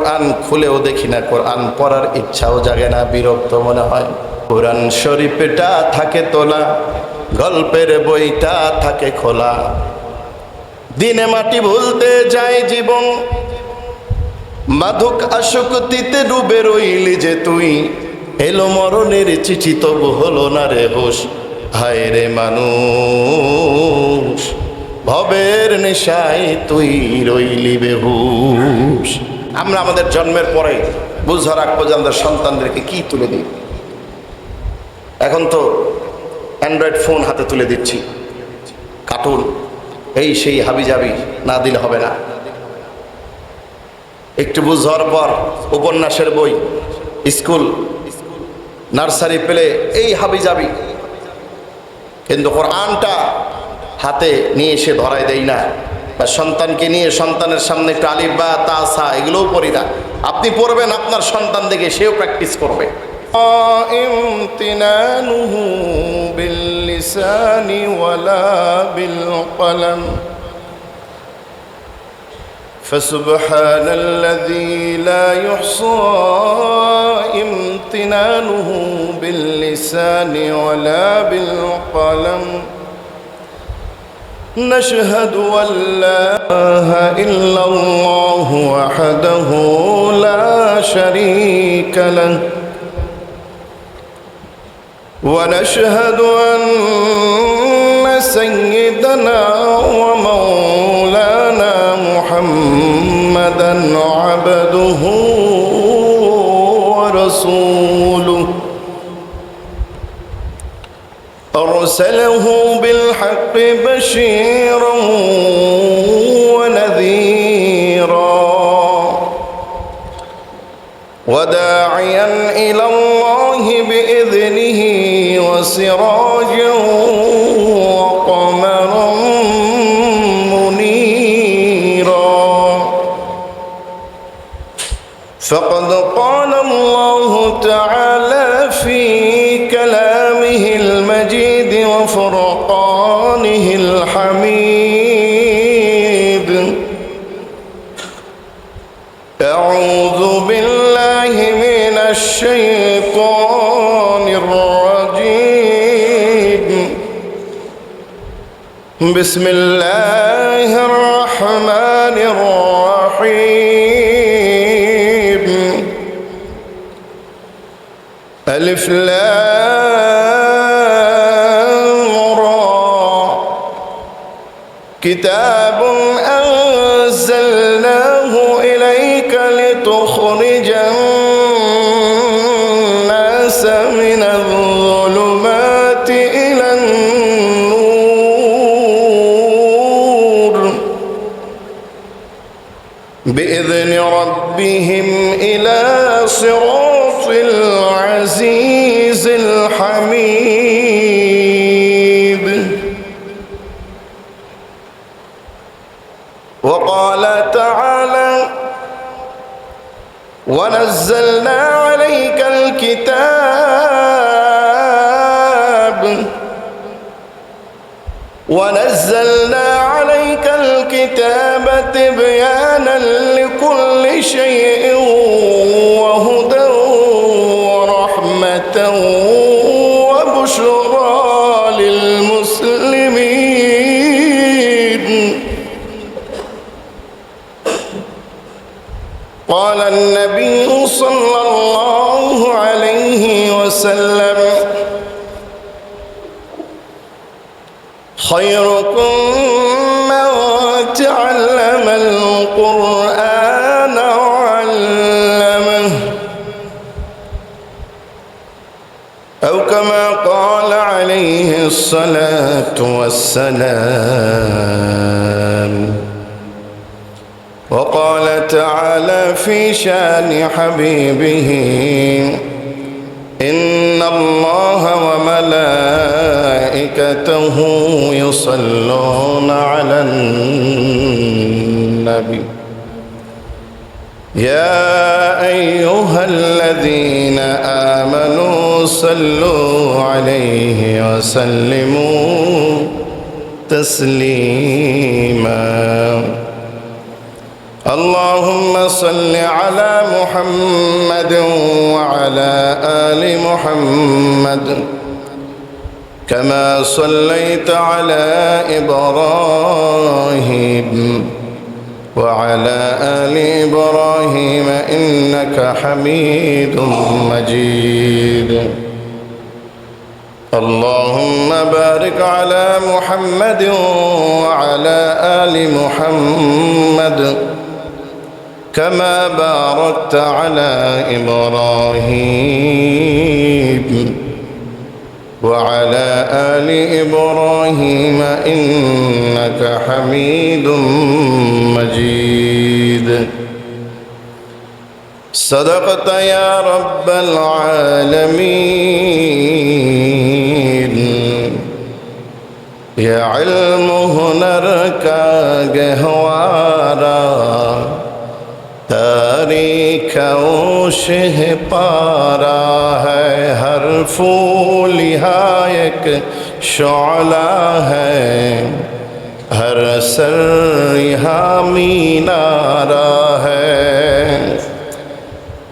কোরআন খুলেও দেখি না, কোরআন পড়ার ইচ্ছাও জাগে না, বিরক্ত মনে হয়। কোরআন শরীফটা থাকে তোলা, গল্পের বইটা থাকে খোলা। দিনে মাটি ভুলতে যায় জীবন, মাদক আসক্তিতে ডুবে রইলি যে তুই। এলো মরণের চিঠি তবু হলো না রে হুঁশ। হায় রে মানুষ, ভবের নেশায় তুই রইলি বেহুশ। আমরা আমাদের জন্মের পরে বুঝার আগ পর্যন্ত সন্তানদেরকে কি তুলে দিই? এখন তো অ্যান্ড্রয়েড ফোন হাতে তুলে দিচ্ছি, কার্টুন এই সেই হাবিজাবি না দিলে হবে না। একটু বুঝার পর উপন্যাসের বই, স্কুল নার্সারি পেলে এই হাবিজাবি, কিন্তু কোরআনটা হাতে নিয়ে এসে ধরায় দেই না। বা সন্তানকে নিয়ে সন্তানের সামনে একটু আলিফ বা তা সা এগুলোও পড়ি না। আপনি পড়বেন, আপনার সন্তান দেখে সেও প্র্যাকটিস করবে। ইমতিনানুহু বিল লিসানি ওয়ালা বিল কলম فسبحان الذي لا يحصى امتنانه باللسان ولا بالقلم نشهد أن لا إله إلا الله وحده لا شريك له ونشهد أن سيدنا ومولانا محمدا عبده ورسوله أرسله بالحق بشيرا ونذيرا وداعيا إلى الله بإذنه وسراجا وقمرا منيرا فقد قال الله تعالى في كلامه المجيد وفرقانه الحميد أعوذ بالله من الشيطان الرجيم بسم الله الرحمن الرحيم ألف لام را كتاب أنزلناه إليك لتخرج الناس من الظلمات إلى النور بإذن ربهم إلى صراط العزيز الحميد وقال تعالى ونزلنا عليك الكتاب تبيانا لكل شيء وهدى ورحمة وبشرى للمسلمين قال النبي صلى الله عليه وسلم خيركم من تعلم القرآن وعلمه أو كما قال عليه الصلاة والسلام وقال تعالى في شان حبيبه إن الله وملائكته يصلون على النبي يا أيها الذين آمنوا صلوا عليه وسلموا تسليما اللهم صل على محمد وعلى آل محمد كما صليت على إبراهيم وعلى آل إبراهيم إنك حميد مجيد اللهم بارك على محمد وعلى آل محمد كما باركت على إبراهيم وعلى آل إبراهيم إنك حميد مجيد صدقت يا رب العالمین یہ علم ہنر کا گہوارا تاریخ شہ پارا ہے ہر پھول یہاں ایک شعلہ ہے ہر سر یہاں مینارہ ہے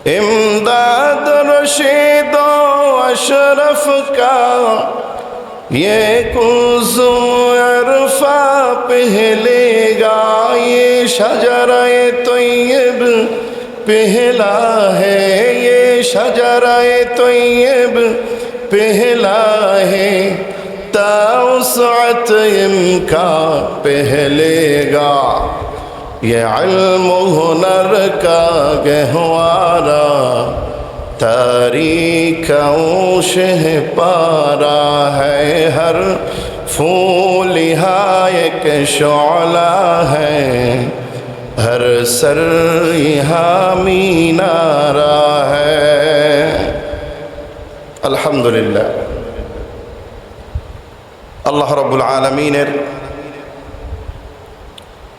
امداد رشید و اشرف کا یہ کنز عرفہ پہلے گا یہ شجرہ طیب پہلا ہے یہ شجرہ طیب پہلا ہے توسعت کا پہلے گا یہ علم ہنر کا گہوارا تاریخ شہ پارا ہے ہر پھول یہاں ایک شعلہ ہے ہر سر یہاں مینارہ ہے الحمدللہ আল্লাহ রাব্বুল আলামিনের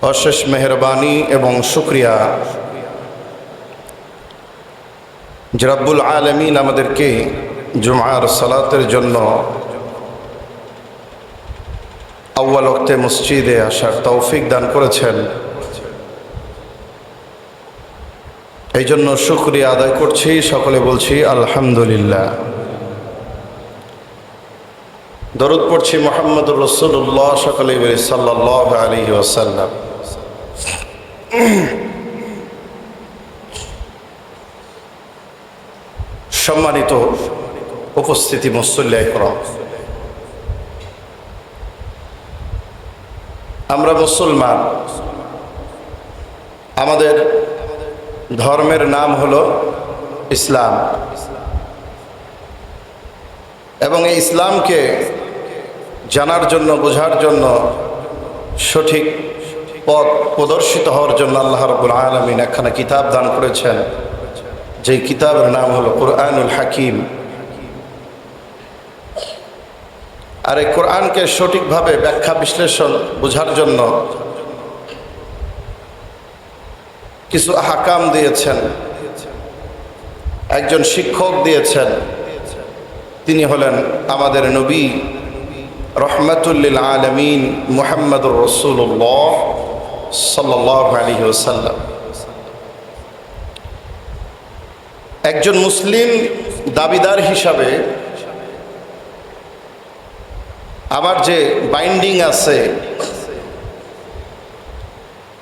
অশেষ মেহেরবানি এবং শুকরিয়া যে রব্বুল আলামিন আমাদেরকে জুমার সালাতের জন্য আউয়াল ওয়াক্তে মসজিদে আসার তৌফিক দান করেছেন এই জন্য শুকরিয়া আদায় করছি সকলে বলছি আলহামদুলিল্লাহ দরুদ পড়ছি মুহাম্মদুর রাসূলুল্লাহ সকলে বলি সাল্লাল্লাহু আলাইহি ওয়াসাল্লাম সম্মানিত উপস্থিতি মুসল্লি کرام আমরা মুসলমান আমাদের ধর্মের নাম হলো ইসলাম এবং এই ইসলামকে জানার জন্য বোঝার জন্য সঠিক পথ প্রদর্শিত হওয়ার জন্য আল্লাহ রাব্বুল আলামিন একখানা কিতাব দান করেছেন যেই কিতাবের নাম হলো কুরআনুল হাকিম আর এই কোরআনকে সঠিকভাবে ব্যাখ্যা বিশ্লেষণ বোঝার জন্য কিছু আহকাম দিয়েছেন একজন শিক্ষক দিয়েছেন তিনি হলেন আমাদের নবী রহমাতুল লিল আলামিন মুহাম্মদুর রাসূলুল্লাহ সাল্লাল্লাহু আলাইহি ওয়াসাল্লাম একজন মুসলিম দাবিদার হিসাবে আমার যে বাইন্ডিং আছে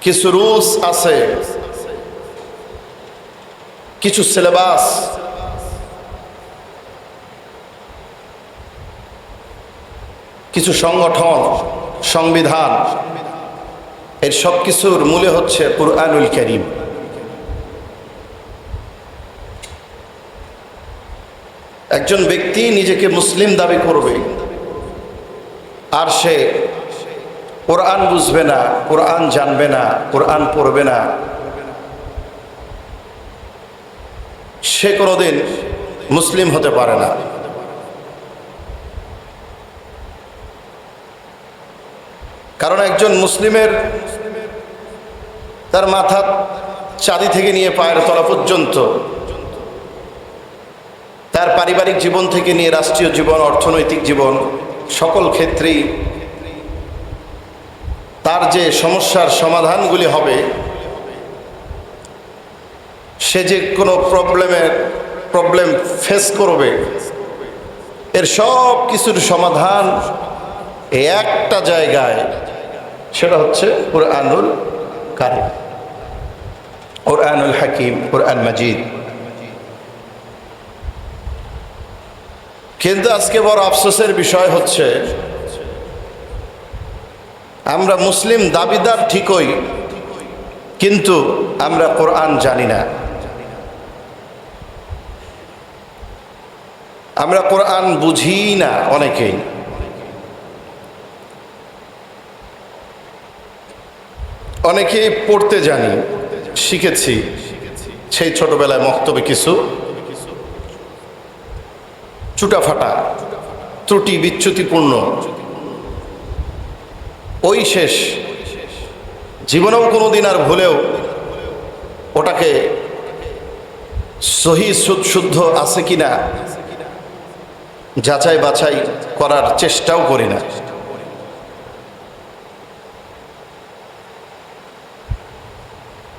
কিছু রুলস আছে কিছু সিলেবাস কিছু সংগঠন সংবিধান এর সব কিছুর মূলে হচ্ছে কুরআনুল কারীম একজন ব্যক্তি নিজেকে মুসলিম দাবি করবে আর সে কোরআন বুঝবে না কোরআন জানবে না কোরআন পড়বে না সে কোনোদিন মুসলিম হতে পারে না কারণ একজন মুসলিমের তার মাথা চাঁদি থেকে নিয়ে পায়ের তলা পর্যন্ত তার পারিবারিক জীবন থেকে নিয়ে রাষ্ট্রীয় জীবন অর্থনৈতিক জীবন সকল ক্ষেত্রেই তার যে সমস্যার সমাধানগুলি হবে সে যে কোনো প্রবলেম ফেস করবে, এর সব কিছুর সমাধান এই একটা জায়গায়, সেটা হচ্ছে কুরআনুল কারীম, কুরআনুল হাকিম, কুরআন মাজিদ। কিন্তু আজকে বড় আফসোসের বিষয় হচ্ছে, আমরা মুসলিম দাবিদার ঠিকই, কিন্তু আমরা কোরআন জানি না। আমরা কোরআন বুঝি না অনেকেই। অনেকেই পড়তে জানি, শিখেছি সেই ছোটবেলায় মক্তবে কিছু চুটাফাটা, ত্রুটি বিচ্যুতিপূর্ণ, ওই শেষ। জীবনেও কোনোদিন আর ভুলেও ওটাকে সহি শুদ্ধ আছে কিনা যাচাই বাছাই করার চেষ্টাও করি না।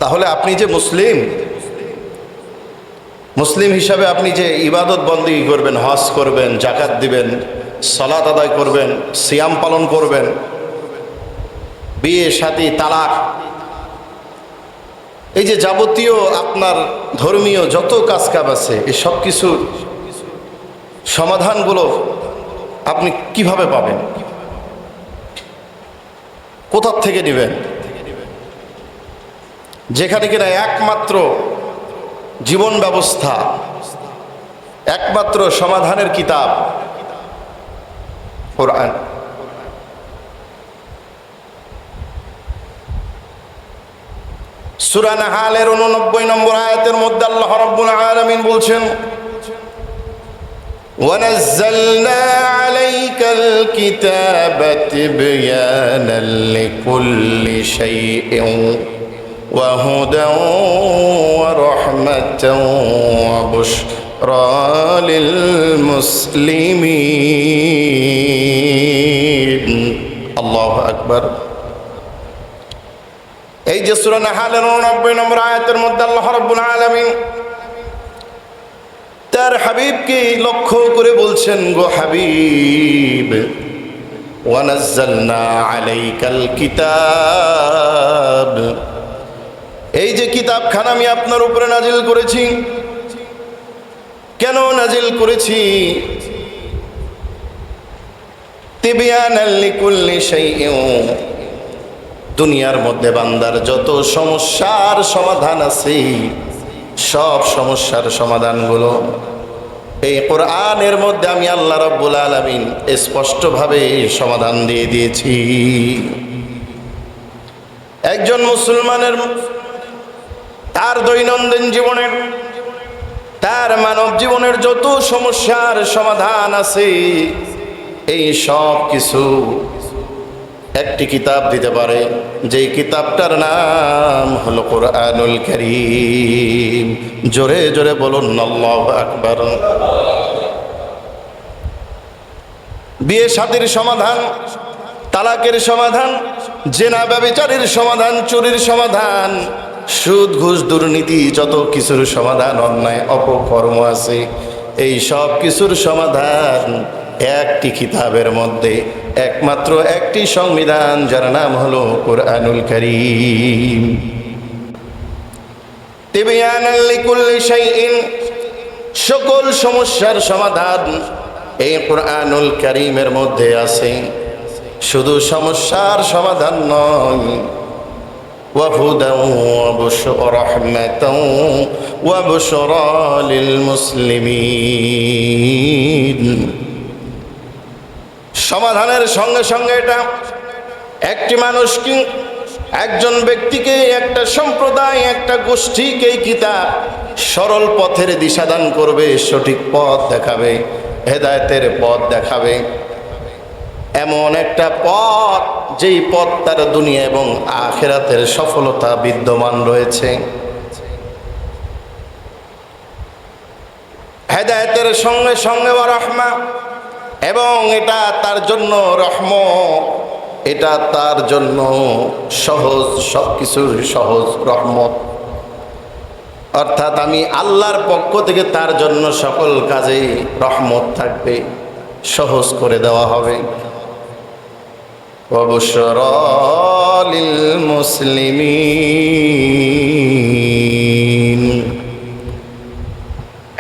তাহলে আপনি যে মুসলিম হিসাবে আপনি যে ইবাদত বন্দেগী করবেন, হজ করবেন, জাকাত দিবেন, সালাত আদায় করবেন, সিয়াম পালন করবেন, বিয়ে শাদী তালাক, এই যে যাবতীয় আপনার ধর্মীয় যত কাজ কাম আছে, এই সব কিছুর সমাধানগুলো আপনি কিভাবে পাবেন, কোথা থেকে নেবেন? যেখানে কিনা একমাত্র জীবন ব্যবস্থা, একমাত্র সমাধানের কিতাব কোরআন। সূরা নাহালের 89 নম্বর আয়াতের মধ্যে আল্লাহ রাব্বুল আলামিন বলছেন, وَنَزَّلْنَا عَلَيْكَ الْكِتَابَ تِبْيَانًا لِكُلِّ شَيْءٍ وَهُدًى وَرَحْمَةً وَبُشْرَى لِلْمُسْلِمِينَ। আল্লাহু আকবার। এই যে সূরা নাহালের 89 নম্বর আয়াতের মধ্যে আল্লাহ রাব্বুল আলামিন তার হাবিবকে লক্ষ্য করে বলছেন, গো হাবিব, ওয়ানাজ্জালনা আলাইকাল কিতাব, এই যে কিতাবখানা আমি আপনার উপরে নাজিল করেছি। কেন নাজিল করেছি? তিবয়ানাল লিকুল্লি শাইইন, দুনিয়ার মধ্যে বান্দার যত সমস্যার সমাধান আছে, সব সমস্যার সমাধানগুলো এই কোরআনের মধ্যে আমি আল্লাহ রাব্বুল আলামিন স্পষ্টভাবে সমাধান দিয়ে দিয়েছি। একজন মুসলমানের তার দৈনন্দিন জীবনের, তার মানব জীবনের যত সমস্যার সমাধান আছে, এই সব কিছু একটি কিতাব দিতে পারে, যেই কিতাবটার নাম হলো কোরআনুল কারীম। জোরে জোরে বলুন আল্লাহু আকবার। বিয়ে শাদীর সমাধান, তালাকের সমাধান, জেনা ব্যভিচারের সমাধান, চুরির সমাধান, সুদ ঘুষ দুর্নীতি যত কিছুর সমাধান, অন্যায় অপকর্ম আছে, এই সব কিছুর সমাধান একটি কিতাবের মধ্যে, একমাত্র একটি সংবিধান, যার নাম হলো কোরআনুল কারীম। তিবয়ানাল লিকুল্লি শাইইন, সকল সমস্যার সমাধান এই কোরআনুল কারীমের মধ্যে আছে। শুধু সমস্যার সমাধান নয়, وهدى ورحمة وبشرى للمسلمين। সমাধানের সঙ্গে সঙ্গে এটা একটি মানুষকে, একজন ব্যক্তিকে, একটা সম্প্রদায়, একটা গোষ্ঠীকে এই কিতাব সরল পথের দিশাদান করবে, সঠিক পথ দেখাবে, হেদায়েতের পথ দেখাবে, এমন একটা পথ যেই পথ তার দুনিয়া এবং আখিরাতের সফলতা বিদ্যমান রয়েছে। হেদায়েতের সঙ্গে সঙ্গে রাহমা, এবং এটা তার জন্য রহমত, এটা তার জন্য সহজ, সবকিছুর সহজ রহমত। অর্থাৎ আমি আল্লাহর পক্ষ থেকে তার জন্য সকল কাজে রহমত থাকবে, সহজ করে দেওয়া হবে। ওয়াবুশরা লিল মুসলিমিন,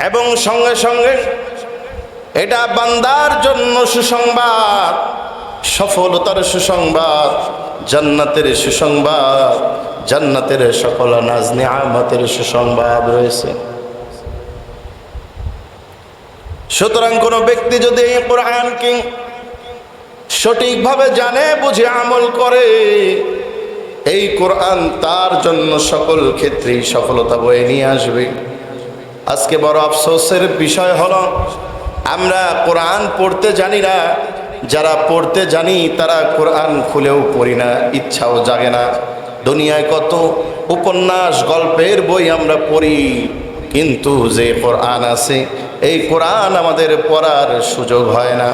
এবং সঙ্গে সঙ্গে এটা বান্দার জন্য সুসংবাদ, সফলতার সুসংবাদ, জান্নাতের সুসংবাদ, জান্নাতের সকল নাজ নিয়ামতের সুসংবাদ রয়েছে। সুতরাং কোনো ব্যক্তি যদি এই কোরআনকে সঠিকভাবে জানে, বুঝে আমল করে, এই কোরআন তার জন্য সকল ক্ষেত্রেই সফলতা বয়ে নিয়ে আসবে। আজকে বড় আফসোসের বিষয় হলো আমরা কোরআন পড়তে জানি না। যারা পড়তে জানি তারা কোরআন খুলেও পড়ি না, ইচ্ছাও জাগে না। দুনিয়ায় কত উপন্যাস, গল্পের বই আমরা পড়ি, কিন্তু যে কোরআন আছে এই কোরআন আমাদের পড়ার সুযোগ হয় না।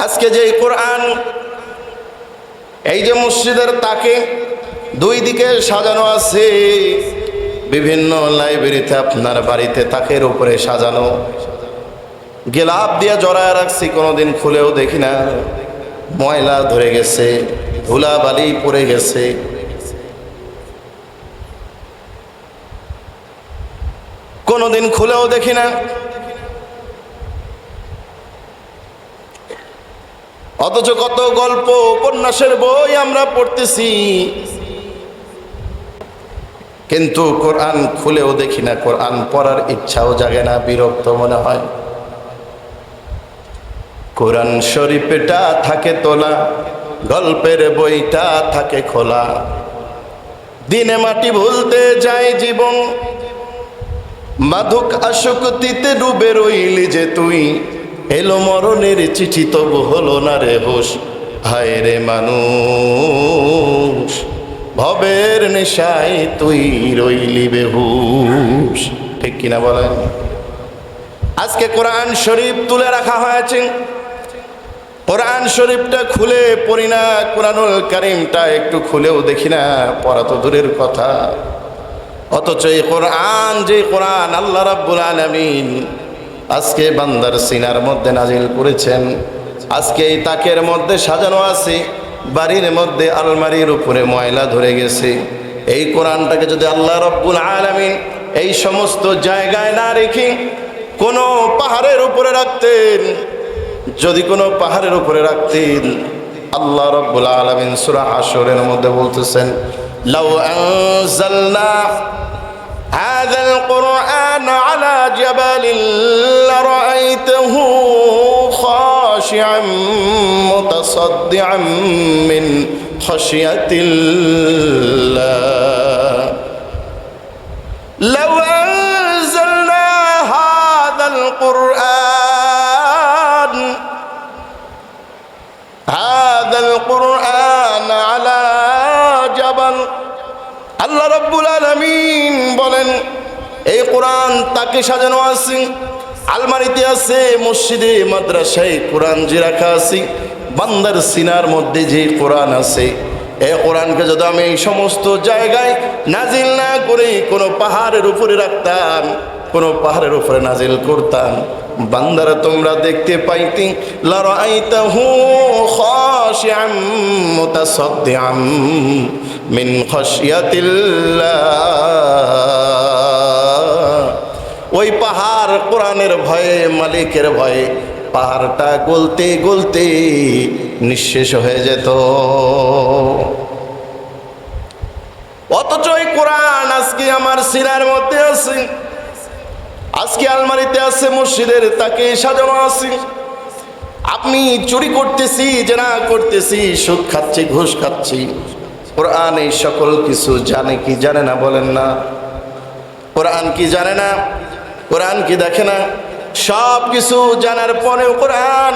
আজকে যে কোরআন, এই যে মসজিদের তাকে দুই দিকে সাজানো আছে, বিভিন্ন লাইব্রেরিতে আপনার বাড়িতে তাকের উপরে সাজানো, গেলাপ দিয়ে জড়ায় রাখছি, কোনোদিন খুলেও দেখি না। ময়লা ধরে গেছে, ধুলা বালি পড়ে গেছে। কোনোদিন খুলেও দেখি না। অথচ কত গল্প, উপন্যাসের বই আমরা পড়তেছি, কিন্তু কোরআন খুলেও দেখি না। কোরআন পড়ার ইচ্ছাও জাগে না, বিরক্ত মনে হয়। কোরআন শরীফটা থাকে তোলা, গল্পের বইটা থাকে খোলা। দিনে মাটি ভুলতে যায় জীবন, মাদক আসক্তিতে ডুবে রইলি যে তুই। এলো মরণের চিঠি তবু হলো না রে হুঁশ। হায় রে মানুষ, ভবের নেশায় তুই রইলি বেহুশ। ঠিক কিনা বলেন? আজকে কোরআন শরীফ তুলে রাখা হয়েছে, কোরআন শরীফটা খুলে পড়ি না, কোরআনুল কারীমটা একটু খুলেও দেখি না, পড়া তো দূরের কথা। অথচ এই কোরআন, যে কোরআন আল্লাহ রাব্বুল আলামিন আজকে বান্দার সিনার মধ্যে নাজিল করেছেন, আজকে এই তাকের মধ্যে সাজানো আছে, বাড়ির মধ্যে আলমারির উপরে ময়লা ধরে গেছে। এই কোরআনটাকে যদি আল্লাহ রাব্বুল আলামিন এই সমস্ত জায়গায় না রেখে কোনো পাহাড়ের উপরে রাখতেন, যদি কোনো পাহাড়ের উপরে রাখতেন, আল্লাহ রাব্বুল আলামিন সূরা হাশরের মধ্যে বলতেছেন, লাউ আনজালনা হাযাল কুরআন আলা জাবালিন লারাআইতাহু খাশিআন মুতাসাদ্দিআন মিন খাশিয়াতিল্লাহ। লাউ আনজালনা হাযাল কুরআন আলা জাবাল। আল্লাহ রাব্বুল আলামিন বলেন, এই কোরআন তাকে সাজানো আছে, আলমারিতে আছে, মসজিদে মাদ্রাসায় কোরআন যে রাখা আছে, বান্দার সিনার মধ্যে যে কোরআন আছে, এই কোরআনকে যদি আমি এই সমস্ত জায়গায় নাজিল না করে কোনো পাহাড়ের উপরে রাখতাম, কোনো পাহাড়ের উপরে নাজিল করতাম, বান্দারা তোমরা দেখতে পাইতে, লারাআইতাহু খাশিআন মুতাসাদ্দিআন মিন খাশিয়াতিল্লাহ। ওই পাহাড় কোরআনের ভয়ে, মালিকের ভয়ে পাহাড়টা গলতে গলতে নিঃশেষ হয়ে যেত। অথচ এই কোরআন আজকে আমার সিনার মধ্যে আছে, আজকে আলমারিতে আছে, মসজিদের তাকে সাজানো আছে। আপনি চুরি করতেছি, জেনা করতেছি, সুদ খাচ্ছি, ঘুষ খাচ্ছি, কোরআন এই সকল কিছু জানে কি জানে না বলেন না? কোরআন কি জানে না? কোরআন কি দেখে না? সব কিছু জানার পরেও কোরআন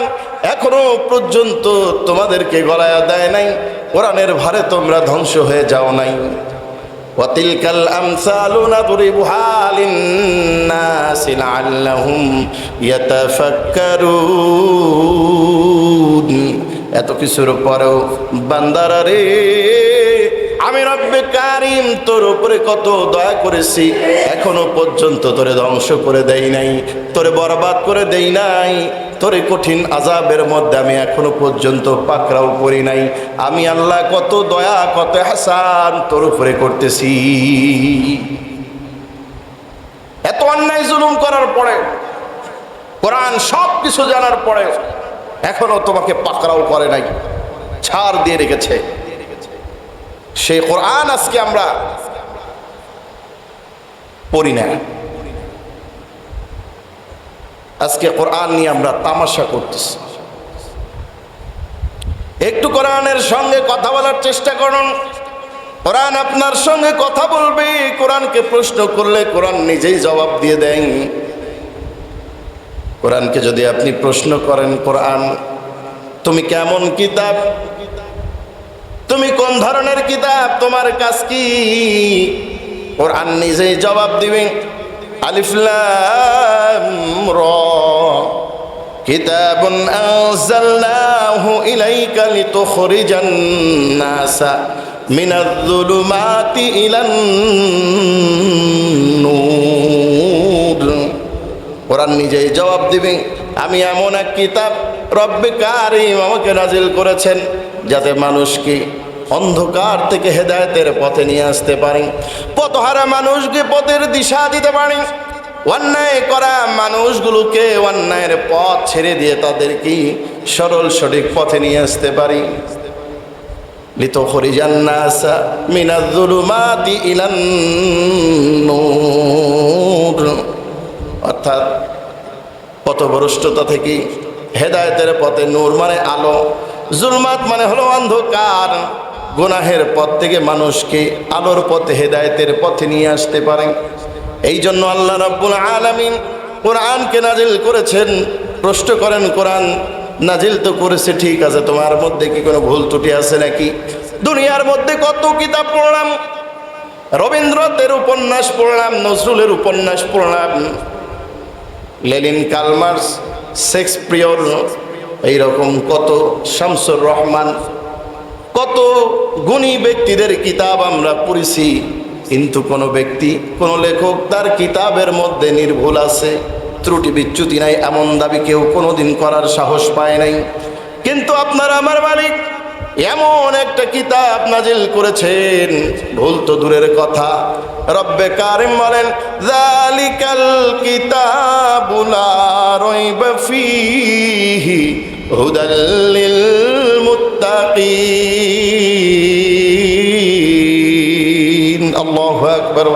এখনো পর্যন্ত তোমাদেরকে গলায় দেয় নাই। কোরআনের ভারে তোমরা ধ্বংস হয়ে যাও নাই। ওয়াতিলকাল আমসালু নাদরিবুহা লিন্নাসি লাআল্লাহুম ইয়াতাফাক্কারুন। এত কিছুর পরেও বান্দারা রে, আমি আমি রব্বে কারিম তোর উপরে কত দয়া করেছি, এখনো পর্যন্ত তোরে ধ্বংস করে দেই নাই, তোরে বরবাদ করে দেই নাই, তোরে কঠিন আযাবের মধ্যে আমি এখনো পর্যন্ত পাকড়াও করি নাই। আমি আল্লাহ কত দয়া কত ইহসান তোর উপরে করতেছি। এত অন্যায় জুলুম করার পরে, কোরআন সব কিছু জানার পরে এখনো তোমাকে পাকড়াও করে নাই, ছাড় দিয়ে রেখেছে। সেই কোরআন আজকে আমরা পড়ি না, আজকে কোরআন নিয়ে আমরা তামাশা করতেছি। একটু কোরআনের সঙ্গে কথা বলার চেষ্টা করুন, কোরআন আপনার সঙ্গে কথা বলবে। কোরআনকে প্রশ্ন করলে কোরআন নিজেই জবাব দিয়ে দেন। কোরআনকে যদি আপনি প্রশ্ন করেন, কোরআন তুমি কেমন কিতাব, তুমি কোন ধরনের কিতাব, তোমার কাজ কি, কোরআন নিজেই জবাব দিবে। আলিফ লাম র কিতাবুন আনজালনাহু ইলাইকা লিতুখরিজান নাসা মিনাজ যুলুমাতি ইলান নূর। কোরআন নিজেই জবাব দিবে, আমি এমন এক কিতাব রব্বে কারিম আমাকে নাজিল করেছেন যাতে মানুষকে অন্ধকার থেকে হেদায়েতের পথে নিয়ে আসতে পারি, পথহারা মানুষকে পথের দিশা দিতে পারি, অন্যায় করা মানুষগুলোকে অন্যায়ের পথ ছেড়ে দিয়ে তাদেরকে সরল সঠিক পথে নিয়ে আসতে পারি। লিতুখরিজান নাসা মিনাজ যুলুমাতি ইলান নূর, অর্থাৎ পথভ্রষ্টতা থেকে হেদায়েতের পথে, নূর মানে আলো, জুলমাত মানে হলো অন্ধকার, গুনাহের পথ থেকে মানুষকে আলোর পথে হেদায়েতের পথে নিয়ে আসতে পারেন। এই জন্য আল্লাহ রাব্বুল আলামিন কোরআনকে নাজিল করেছেন। প্রশ্ন করেন, কোরআন নাজিল তো করেছে ঠিক আছে, তোমার মধ্যে কি কোনো ভুল ত্রুটি আছে নাকি? দুনিয়ার মধ্যে কত কিতাব পড়লাম, রবীন্দ্রনাথের উপন্যাস পড়লাম, নজরুলের উপন্যাস পড়লাম, লেনিন, কার্ল মার্কস, শেক্সপিয়র, এইরকম কত, শামসুর রহমান, কত গুণী ব্যক্তিদের কিতাব আমরা পড়েছি, কিন্তু কোনো ব্যক্তি, কোনো লেখক তার কিতাবের মধ্যে নির্ভুল আছে, ত্রুটি বিচ্যুতি নাই, এমন দাবি কেউ কোনোদিন করার সাহস পায় নাই। কিন্তু আপনার আমার মালিক এমন একটা কিতাব নাজিল করেছেন, ভুল তো দূরের কথা, রব্বে কারিম বলেন যালিকাল কিতাবু লা রাইবা ফীহি হুদাল লিল মুত্তাকিন। আল্লাহু আকবার।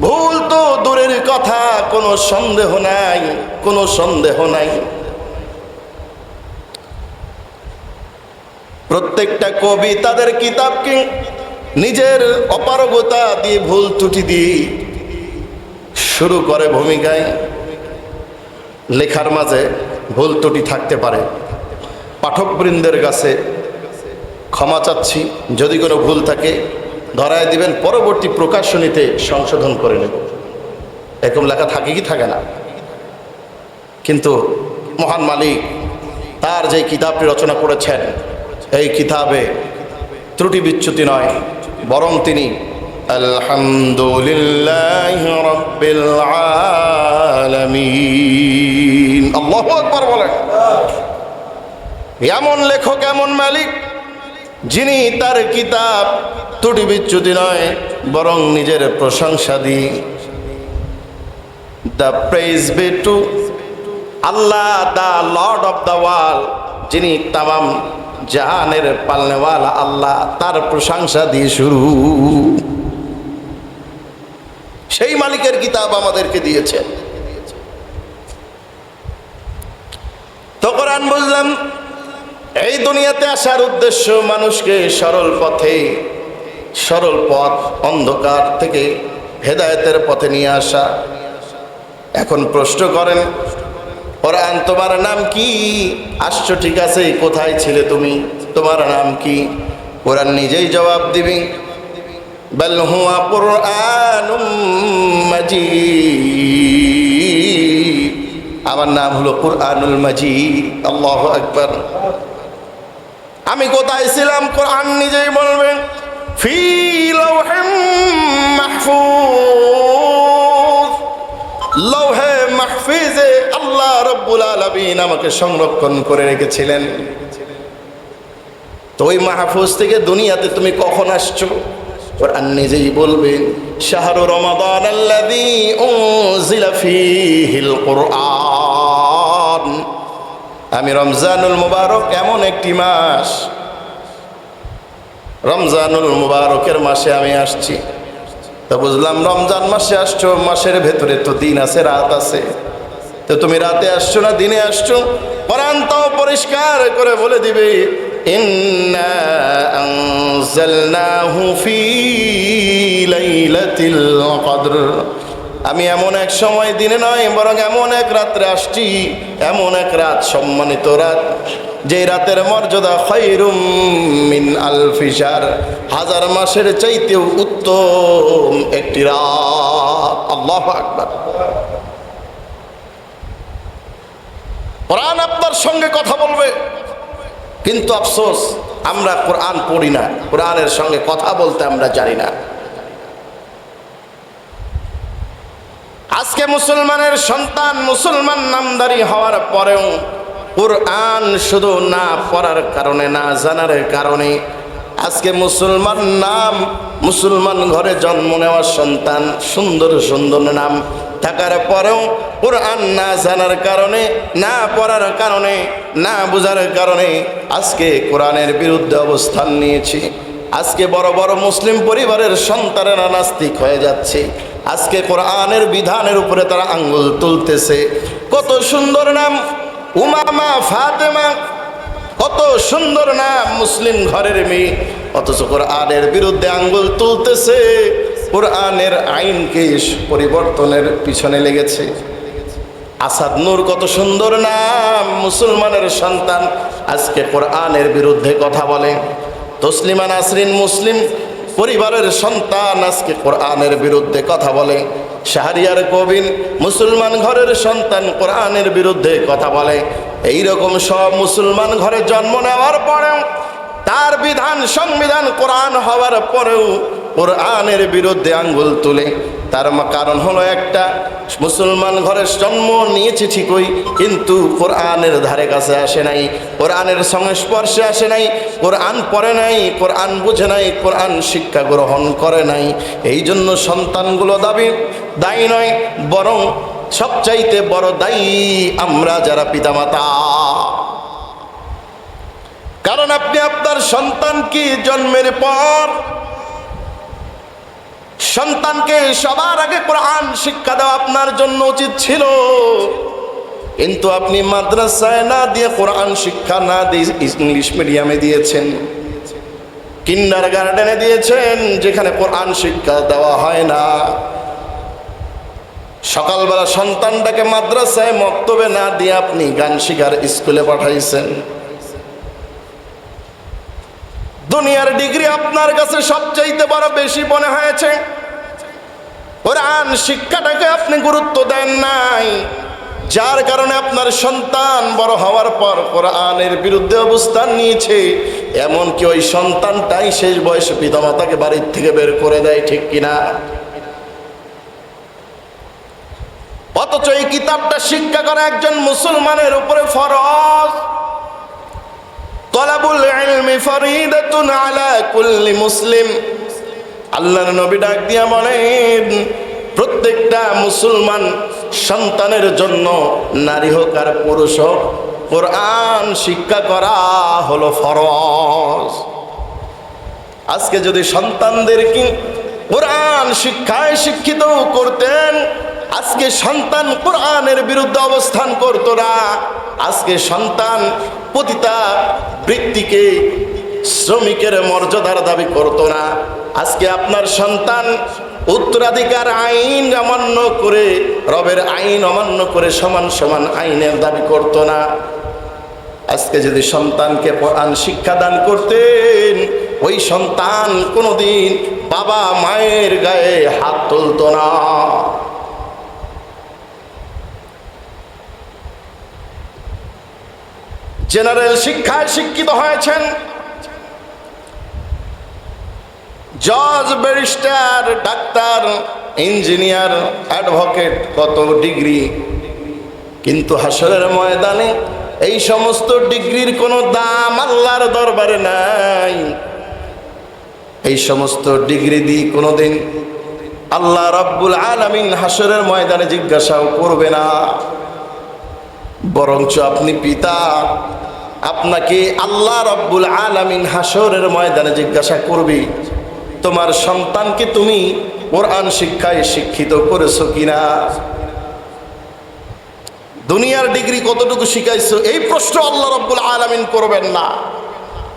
ভুল তো দূরের কথা, কোনো সন্দেহ নাই, কোনো সন্দেহ নাই। প্রত্যেকটা কবি তাদের কিতাবকে নিজের অপারগতা দিয়ে, ভুল ত্রুটি দিয়ে শুরু করে ভূমিকায়। লেখার মাঝে ভুল ত্রুটি থাকতে পারে, পাঠকবৃন্দের কাছে ক্ষমা চাচ্ছি, যদি কোনো ভুল থাকে ধরায় দিবেন, পরবর্তী প্রকাশনীতে সংশোধন করে নেব। এরকম লেখা থাকে কি থাকে না? কিন্তু মহান মালিক তার যে কিতাবটি রচনা করেছেন, এই কিতাবে ত্রুটি বিচ্যুতি নয়, বরং তিনি আলহামদুলিল্লাহি রাব্বিল আলামিন। আল্লাহু আকবার বলেন। এমন লেখক, এমন মালিক, যিনি তার কিতাব ত্রুটি বিচ্যুতি নয়, বরং নিজের প্রশংসা দিই। The praise be to Allah, the lord of the world, যিনি তামাম জাহানের পালনেওয়ালা আল্লাহ, তার প্রশংসা দিয়ে শুরু। সেই মালিকের কিতাব আমাদেরকে দিয়েছে। তো কোরআন বুঝলাম, এই দুনিয়াতে আসার উদ্দেশ্য মানুষকে সরল পথে, সরল পথ, অন্ধকার থেকে হেদায়েতের পথে নিয়ে আসা। এখন প্রশ্ন করেন, কোরআন তোমার নাম কি? আসছো ঠিক আছে, কোথায় ছিলে তুমি? তোমার নাম কি? কোরআন নিজেই জবাব দিবি, বাল হুয়া কুরআনুম মাজিদ, আমার নাম হলো কুরআনুল মাজিদ। আল্লাহু আকবার। আমি কোথায় ছিলাম কোরআন নিজেই বলবে, ফি লাওহিম মাহফুজ, লৌহে মাহফিজে আল্লাহ রাব্বুল আলামিন আমাকে সংরক্ষণ করে রেখেছিলেন। তো ওই মাহফুজ থেকে দুনিয়াতে তুমি কখন আসছো? কোরআন নিজেই বলবে, শাহরু রমাদান আল্লাযী উনজিলা ফীহিল কুরআন, আমি রমজানুল মুবারক এমন একটি মাস, রমজানুল মুবারকের মাসে আমি আসছি। তো বুঝলাম রমজান মাসে আসছো, মাসের ভেতরে তো দিন আছে, রাত আছে, তো তুমি রাতে আসছো না দিনে আসছো? কোরআন তাও পরিষ্কার করে বলে দিবে, ইন্না আনজালনাহু ফি লাইলাতিল কদর, আমি এমন এক সময় দিনে নয় বরং এমন এক রাত্রে আসছি, এমন এক রাত, সম্মানিত রাত, যে রাতের মর্যাদা খায়রুম মিন আলফি শাহর, হাজার মাসের চাইতেও উত্তম একটি রাত। আল্লাহু আকবার। কোরআন আপনার সঙ্গে কথা বলবে, কিন্তু আফসোস আমরা কোরআন পড়ি না, কোরআনের সঙ্গে কথা বলতে আমরা জানি না। আজকে মুসলমানের সন্তান মুসলমান নামদারি হওয়ার পরেও কোরআন শুধু না পড়ার কারণে, না জানার কারণে, আজকে মুসলমান নাম, মুসলমান ঘরে জন্ম নেওয়া সন্তান, সুন্দর সুন্দর নাম থাকার পরেও কোরআন না জানার কারণে, না পড়ার কারণে, না বোঝার কারণে আজকে কোরআনের বিরুদ্ধে অবস্থান নিয়েছে। আজকে বড় বড় মুসলিম পরিবারের সন্তানেরা নাস্তিক হয়ে যাচ্ছে। আজকে কোরআনের বিধানের উপরে তারা আঙ্গুল তুলতেছে। কত সুন্দর নাম, উমামা, ফাতেমা, কত সুন্দর নাম, মুসলিম ঘরের মেয়ে, অথচ কোরআনের বিরুদ্ধে আঙ্গুল তুলতেছে, কোরআনের আইনকে পরিবর্তনের পিছনে লেগেছে। আসাদ নূর, কত সুন্দর নাম, মুসলমানের সন্তান, আজকে কোরআনের বিরুদ্ধে কথা বলে। তসলিমা নাসরিন, মুসলিম পরিবারের সন্তান, আজকে কোরআনের বিরুদ্ধে কথা বলে। শাহরিয়ার কবির, মুসলমান ঘরের সন্তান, কোরআনের বিরুদ্ধে কথা বলে। এইরকম সব মুসলমান ঘরে জন্ম নেওয়ার পরেও, তার বিধান সংবিধান কোরআন হওয়ার পরেও কোরআনের বিরুদ্ধে আঙ্গুল তুলে। তার কারণ হলো একটা, মুসলমান ঘরের জন্ম নিয়েছে ঠিকই, কিন্তু কোরআনের ধারে কাছে আসে নাই, কোরআনের সংস্পর্শে আসে নাই, কোরআন পড়ে নাই, কোরআন বুঝে নাই, কোরআন শিক্ষা গ্রহণ করে নাই। এই জন্য সন্তানগুলো দায়ী নয়, বরং সবচাইতে বড় দায়ী আমরা যারা পিতামাতা। কারণ আপনি আপনার সন্তানকে জন্মের পর সন্তানকে সবার আগে কোরআন শিক্ষা দেওয়া আপনার জন্য উচিত ছিল, কিন্তু আপনি মাদ্রাসায় না দিয়ে, কোরআন শিক্ষা না দিয়ে ইংলিশ মিডিয়ামে দিয়েছেন, কিন্ডার গার্ডেনে দিয়েছেন, যেখানে কোরআন শিক্ষা দেওয়া হয় না। সকালবেলা সন্তানটাকে মাদ্রাসায় মক্তবে না দিয়ে আপনি গান শিখার স্কুলে পাঠাইছেন। দুনিয়ার ডিগ্রি আপনার কাছে সবচাইতে বড় বেশি মনে হয়েছে, কোরআন শিক্ষাটাকে আপনি গুরুত্ব দেন নাই, যার কারণে আপনার সন্তান বড় হওয়ার পর কোরআনের বিরুদ্ধে অবস্থান নিয়েছে। এমনকি ওই সন্তানটাই শেষ বয়সে পিতামাতাকে বাড়ির থেকে বের করে দেয়, ঠিক কিনা? অথচ এই কিতাবটা শিক্ষা করা একজন মুসলমানের উপরে ফরজ। তলাবুল ইলমি ফরিদাতুন আলা কুল্লি মুসলিম, আল্লাহর নবী ডাক দিয়া বলেন, প্রত্যেকটা মুসলমান সন্তানের জন্য, নারী হোক আর পুরুষ হোক, কোরআন শিক্ষা করা হলো ফরজ। আজকে যদি সন্তানদেরকে কোরআন শিক্ষায় শিক্ষিত করতেন, আজকে সন্তান কোরআনের বিরুদ্ধে অবস্থান করতো না। আজকে সন্তান পতিতা বৃত্তিকে, শ্রমিকের মর্যাদার দাবি করতো না। আজকে আপনার সন্তান উত্তরাধিকার আইন অমান্য করে, রবের আইন অমান্য করে সমান সমান আইনের দাবি করতো না। আজকে যদি সন্তানকে কোরআন শিক্ষা দান করতেন, ওই সন্তান কোনোদিন বাবা মায়ের গায়ে হাত তুলতো না। জেনারেল শিক্ষায় শিক্ষিত হয়েছেন, জজ, ব্যারিস্টার, ডাক্তার, ইঞ্জিনিয়ার, অ্যাডভোকেট, কত ডিগ্রি, কিন্তু হাসরের ময়দানে এই সমস্ত ডিগ্রির কোনো দাম আল্লাহর দরবারে নাই। এই সমস্ত ডিগ্রি দিয়ে কোনোদিন আল্লাহ রাব্বুল আলামিন হাসরের ময়দানে জিজ্ঞাসাও করবে না। বরঞ্চ আপনি পিতা, আপনাকে আল্লাহ রাব্বুল আলামিন হাসরের ময়দানে জিজ্ঞাসা করবে, তোমার সন্তানকে তুমি কোরআন শিক্ষায় শিক্ষিত করেছো কিনা? দুনিয়ার ডিগ্রি কতটুকু শিখাইছো এই প্রশ্ন আল্লাহ রাব্বুল আলামিন করবেন না,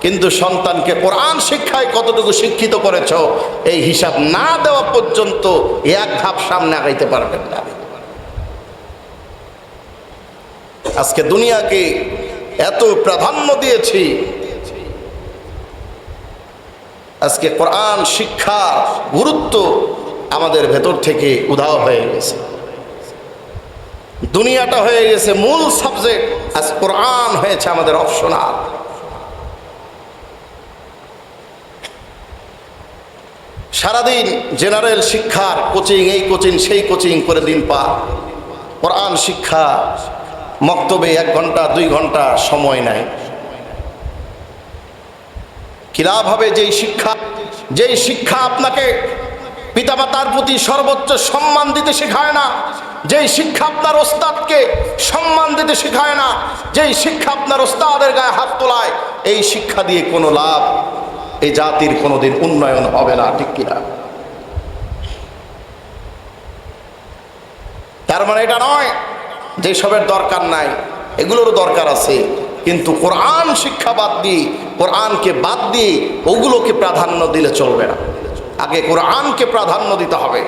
কিন্তু সন্তানকে কোরআন শিক্ষায় কতটুকু শিক্ষিত করেছো এই হিসাব না দেওয়া পর্যন্ত এক ধাপ সামনে আগাইতে পারবেন না। আজকে দুনিয়াকে এত প্রাধান্য দিয়েছি, আজকে কোরআন শিক্ষা গুরুত্ব আমাদের ভেতর থেকে উধাও হয়ে গেছে। দুনিয়াটা হয়ে গেছে মূল সাবজেক্ট, আজ কোরআন হয়েছে আমাদের অপশনাল। সারাদিন জেনারেল শিক্ষার কোচিং, এই কোচিং সেই কোচিং করে দিন পার। কোরআন শিক্ষা মক্তবে 1 ঘন্টা 2 ঘন্টা সময় নাই। কি লাভ হবে যেই শিক্ষা আপনাকে পিতামাতার প্রতি সর্বোচ্চ সম্মান দিতে শেখায় না, যেই শিক্ষা আপনার ওস্তাদকে সম্মান দিতে শেখায় না, যেই শিক্ষা আপনার ওস্তাদের গায়ে হাত তোলায়, এই শিক্ষা দিয়ে কোনো লাভ, এই জাতির কোনোদিন উন্নয়ন হবে না, ঠিক কিনা? তার মানে এটা নয় যে সবের দরকার নাই, এগুলোরও দরকার আছে, কিন্তু কোরআন শিক্ষা বাদ দিয়ে, কোরআনকে বাদ দিয়ে ওগুলোকে প্রাধান্য দিলে চলবে না। আগে কোরআনকে প্রাধান্য দিতে হবে।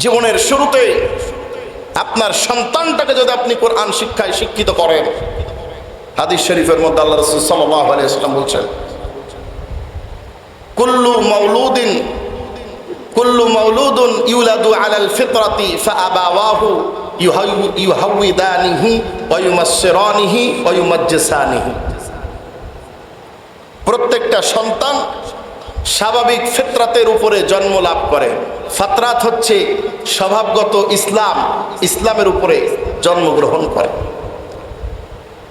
জীবনের শুরুতে আপনার সন্তানটাকে যদি আপনি কোরআন শিক্ষায় শিক্ষিত করেন, হাদিস শরীফের মধ্যে আল্লাহ রাসূল সাল্লাল্লাহু আলাইহি ওয়াসাল্লাম বলছেন, কুল্লু মাউলুদুন ইউলাদু আলাল ফিতরাতি ফাআবাওয়াহু ইউহাউইদানিহি ওয়া ইউমাসসিরানিহি ওয়া ইউমাজ্জিসানিহি। প্রত্যেকটা সন্তান স্বাভাবিক ফিতরাতের উপরে জন্ম লাভ করে। ফিতরাত হচ্ছে স্বভাবগত ইসলামের উপরে জন্মগ্রহণ করে,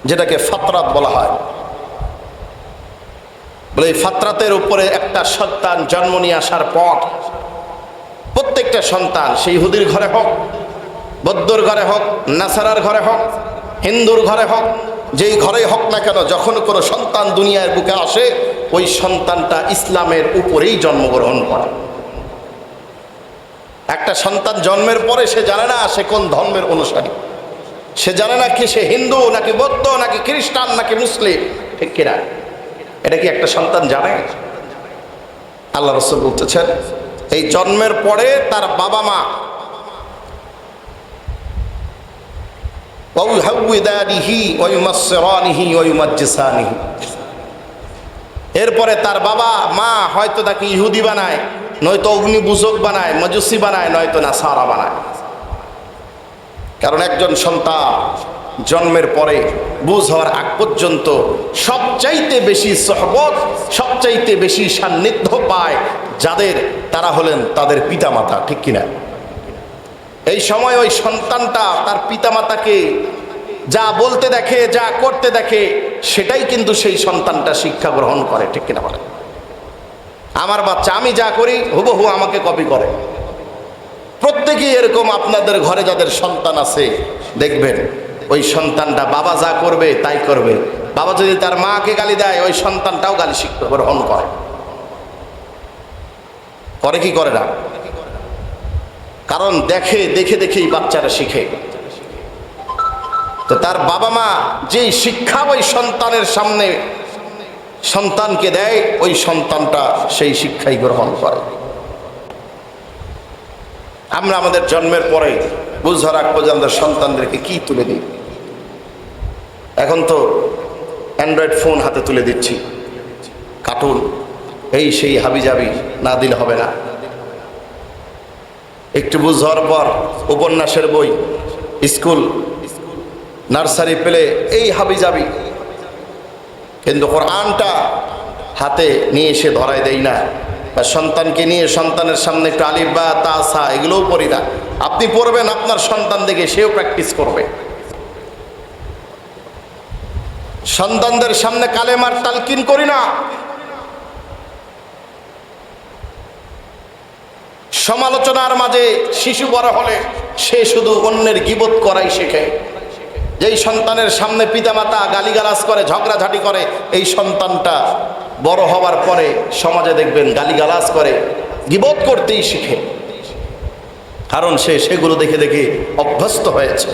যেটাকে ফিতরাত বলা হয়। বলে এই ফিতরাতের উপরে একটা সন্তান জন্ম নিয়ে আসার পর প্রত্যেকটা সন্তান, সেই ইহুদির ঘরে হোক, বৌদ্ধর ঘরে হোক, নাসারার ঘরে হোক, হিন্দুর ঘরে হোক, যেই ঘরেই হোক না কেন, যখন কোনো সন্তান দুনিয়ার বুকে আসে, ওই সন্তানটা ইসলামের উপরেই জন্মগ্রহণ করে। একটা সন্তান জন্মের পরে সে জানে না সে কোন ধর্মের অনুসারী, সে জানে না কি সে হিন্দু নাকি বৌদ্ধ নাকি খ্রিস্টান নাকি মুসলিম, ঠিক কিনা? এটা কি একটা সন্তান জানে? আল্লাহ রাসূল বলতেছেন, এই জন্মের পরে তার বাবা মা এরপরে তার বাবা মা হয়তো তাকে ইহুদি বানায়, নয়তো অগ্নিপূজক বানায়, মজুসি বানায়, নয়তো নাসারা বানায়। কারণ একজন সন্তান জন্মের পরে বুঝ হওয়ার আগ পর্যন্ত সবচাইতে বেশি সহবত, সবচাইতে বেশি সান্নিধ্য পায় যাদের, তারা হলেন তাদের পিতামাতা, ঠিক কিনা? এই সময় ওই সন্তানটা তার পিতামাতাকে যা বলতে দেখে, যা করতে দেখে, সেটাই কিন্তু সেই সন্তানটা শিক্ষা গ্রহণ করে, ঠিক কিনা বলে? আমার বাচ্চা আমি যা করি হুবহু আমাকে কপি করে। প্রত্যেকেই এরকম আপনাদের ঘরে যাদের সন্তান আছে দেখবেন ওই সন্তানটা বাবা যা করবে তাই করবে। বাবা যদি তার মাকে গালি দেয়, ওই সন্তানটাও গালি শিক্ষা গ্রহণ করে। করে কি করে না? কারণ দেখে দেখেই বাচ্চারা শিখে। তো তার বাবা মা যেই শিক্ষা ওই সন্তানের সামনে সন্তানকে দেয়, ওই সন্তানটা সেই শিক্ষাই গ্রহণ করে। আমরা আমাদের জন্মের পরে বুঝার আগ পর্যন্ত সন্তানদেরকে কি তুলে দিই? এখন তো অ্যান্ড্রয়েড ফোন হাতে তুলে দিচ্ছি, কার্টুন, এই সেই হাবিজাবি না দিলে হবে না। একটু বুঝার পর উপন্যাসের বই, স্কুল, নার্সারি পেলে এই হাবিজাবি, কিন্তু কোরআনটা হাতে নিয়ে এসে ধরায় দেই না, বা সন্তানকে নিয়ে সন্তানের সামনে একটু আলিফ বা তা সা এগুলোও পড়ি না। আপনি পড়বেন, আপনার সন্তান দেখে সেও প্র্যাকটিস করবে। সন্তানদের সামনে কালেমার তালকিন করি না। সমালোচনার মাঝে শিশু বড় হলে সে শুধু অন্যের গীবত করাই শেখে। যেই সন্তানের সামনে পিতামাতা গালিগালাজ করে, ঝগড়াঝাটি করে, এই সন্তানটা বড় হওয়ার পরে সমাজে দেখবেন গালিগালাজ করে, গীবত করতেই শিখে, কারণ সে সেগুলো দেখে দেখে অভ্যস্ত হয়েছে।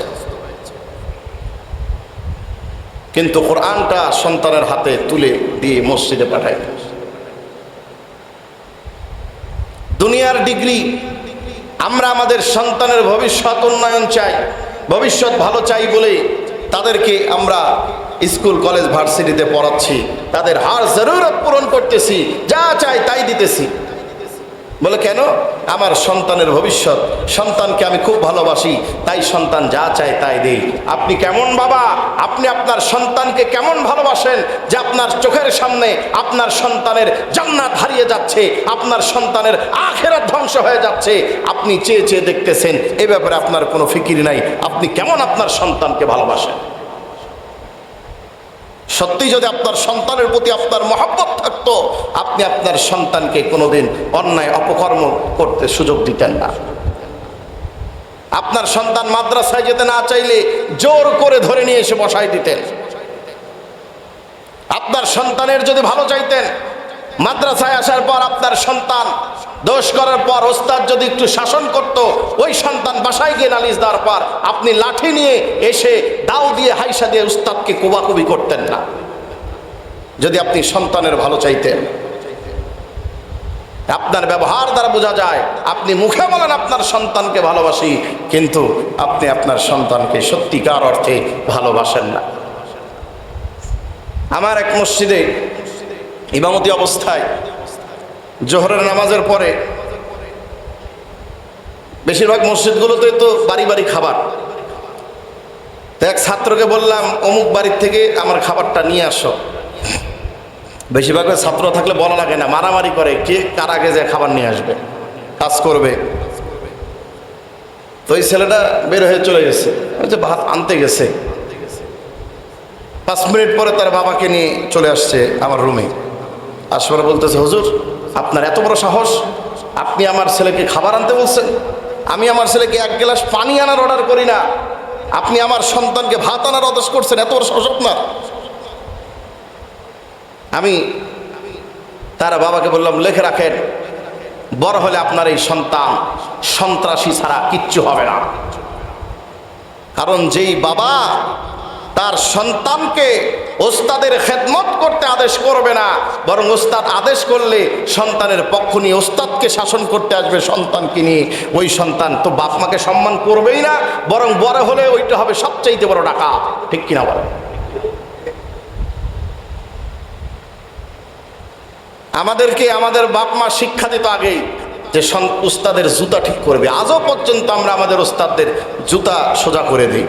কিন্তু কোরআনটা সন্তানের হাতে তুলে দিয়ে মসজিদে পাঠায়। দুনিয়ার ডিগ্রি, আমরা আমাদের সন্তানের ভবিষ্যৎ উন্নয়ন চাই, ভবিষ্যৎ ভালো চাই বলে তাদেরকে আমরা স্কুল কলেজ ভার্সিটিতে পড়াচ্ছি, তাদের হার জরুরত পূরণ করতেছি, যা চাই তাই দিতেছি। বলে কেন? আমার সন্তানের ভবিষ্যৎ, সন্তানকে আমি খুব ভালোবাসি, তাই সন্তান যা চায় তাই দেই। আপনি কেমন বাবা? আপনি আপনার সন্তানকে কেমন ভালোবাসেন যে আপনার চোখের সামনে আপনার সন্তানের জান্নাত হারিয়ে যাচ্ছে, আপনার সন্তানের আখিরাত ধ্বংস হয়ে যাচ্ছে, আপনি চেয়ে চেয়ে দেখতেছেন, এ ব্যাপারে আপনার কোনো ফিকির নাই। আপনি কেমন আপনার সন্তানকে ভালোবাসেন? সত্যি যদি আপনার সন্তানের প্রতি আপনার মহব্বত থাকতো, আপনি আপনার সন্তানকে কোনোদিন অন্যায় অপকর্ম করতে সুযোগ দিতেন না। আপনার সন্তান মাদ্রাসায় যেতে না চাইলে জোর করে ধরে নিয়ে এসে বসাই দিতেন। আপনার সন্তানের যদি ভালো চাইতেন, মাদ্রাসায় আসার পর আপনার সন্তান দোষ করার পর ওস্তাদ যদি একটু শাসন করত, ওই সন্তান বাসায় গিয়ে নালিশ দেওয়ার পর আপনি লাঠি নিয়ে এসে দাও দিয়ে হাইসা দিয়ে উস্তাদকে কোবাকুবি করতেন না, যদি আপনি সন্তানের ভালো চাইতেন। আপনার ব্যবহার দ্বারা বোঝা যায় আপনি মুখে বলেন আপনার সন্তানকে ভালোবাসি, কিন্তু আপনি আপনার সন্তানকে সত্যিকার অর্থে ভালোবাসেন না। আমার এক মসজিদে ইমামতি অবস্থায় জোহরের নামাজের পরে, বেশিরভাগ মসজিদগুলোতে তো বাড়ি বাড়ি খাবার, তো এক ছাত্রকে বললাম অমুক বাড়ির থেকে আমার খাবারটা নিয়ে আসো। বেশিরভাগ ছাত্র থাকলে বলা লাগে না, মারামারি করে কে কার আগে যে খাবার নিয়ে আসবে, কাজ করবে। তো ওই ছেলেটা বের হয়ে চলে গেছে, ভাত আনতে গেছে। 5 মিনিট পরে তার বাবাকে নিয়ে চলে আসছে আমার রুমে। আসলে বলতেছে, হুজুর আপনার এত বড় সাহস, আপনি আমার ছেলেকে খাবার আনতে বলছেন? আমি আমার ছেলেকে 1 গ্লাস পানি আনার অর্ডার করি না, আপনি আমার সন্তানকে ভাত আনার আদেশ করছেন, এত বড় সাহস আপনার? আমি তার বাবাকে বললাম, লিখে রাখেন, বড় হলে আপনার এই সন্তান সন্ত্রাসী ছাড়া কিচ্ছু হবে না। কারণ যেই বাবা তার সন্তানকে ওস্তাদের খেদমত করতে আদেশ করবে না, বরং ওস্তাদ আদেশ করলে সন্তানের পক্ষ নিয়ে ওস্তাদকে শাসন করতে আসবে সন্তানকে নিয়ে, ওই সন্তান তো বাপ মাকে সম্মান করবেই না, বরং বড় হলে ওইটা হবে সবচাইতে বড় ডাকাত। ঠিক কিনা বলেন? আমাদেরকে আমাদের বাপ মা শিক্ষা দিত আগেই যে উস্তাদের জুতা ঠিক করবে। আজও পর্যন্ত আমরা আমাদের ওস্তাদদের জুতা সোজা করে দিই।